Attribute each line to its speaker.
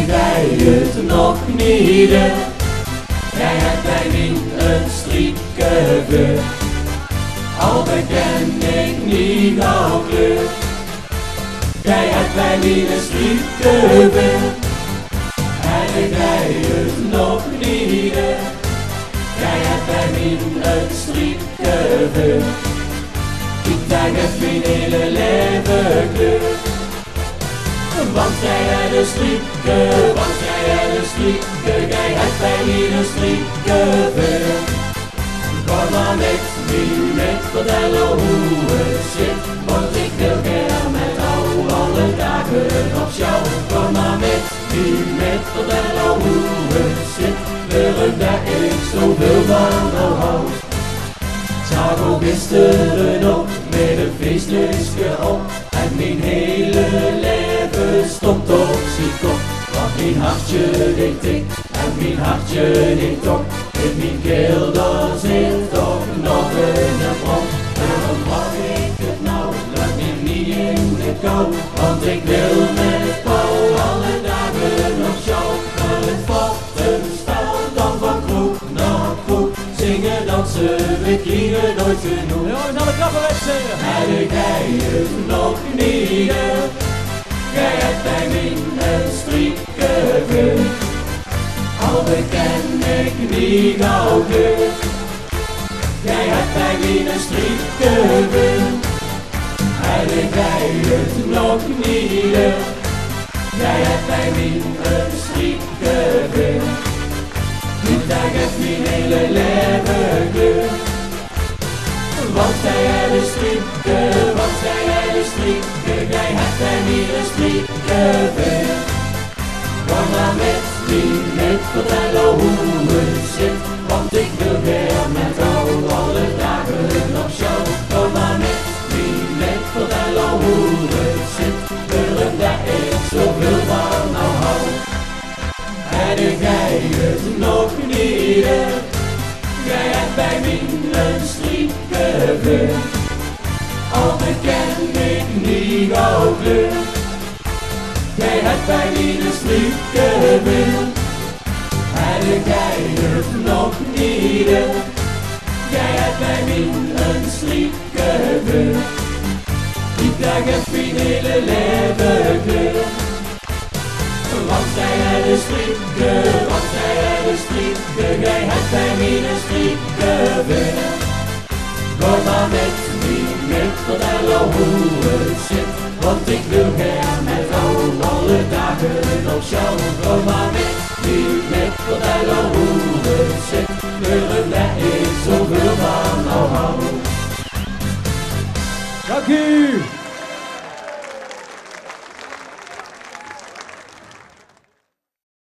Speaker 1: ik rij het nog niet. Jij hebt bij mij een striekje, al beken ik niet jouw kleur. Jij hebt bij mij een striekje, en ik rij het nog niet. Jij hebt bij mij een striekje, ik denk het mijn hele leven kleur. Want jij hebt een striekje, want jij hebt een striekje, jij hebt bij mij een striekje veel. Kom maar met me, vertellen hoe het zit, want ik wil graag met jou alle dagen op jou. Kom maar met me, vertellen hoe het zit, wil ik dat ik zoveel van jou hou. Zag ook gisteren nog met een feestje op, en mijn hele leven stond op zijn kop. Want mijn hartje deed tik en mijn hartje deed tok. In mijn keel daar zit toch nog een brand. Waarom mag ik het nou? Laat me niet in de kou. Want ik wil met jou alle dagen nog jou. Maar het valt een spel dan van kroeg naar kroeg. Zingen, dansen, we kiezen nooit genoeg.
Speaker 2: Jongens, alle klappen wegzingen.
Speaker 1: En ik rij het nog niet. Jij hebt bij mij een striekje, al beken ik niet jouw kleur. Jij hebt bij mij een striekje, en ik rij het nog niet. Jij hebt bij mij een striekje, ik denk het mijn hele leven kleur. Want jij hebt een striekje, want jij hebt een striekje, jij hebt bij mij een striekje veel. Kom maar met me, vertellen hoe het zit, want ik wil weer met jou alle dagen op jou. Kom maar met me, vertellen hoe het zit, wil ik dat ik zoveel van jou hou. En ik rij het nog niet. Jij hebt bij mij een striekje, al beken ik niet jouw kleur. Jij hebt bij mij een striekje, en ik rij het nog niet. Jij hebt bij mij een striekje, ik denk het mijn hele leven kleur. Want jij hebt een striekje, want jij hebt een striekje, jij hebt bij mij een striekje veel. Kom maar met me, vertellen hoe het zit, want ik wil graag met jou alle dagen op jou. Kom maar met me, vertellen hoe het zit, wil ik dat ik zoveel van jou hou.
Speaker 2: Dank u.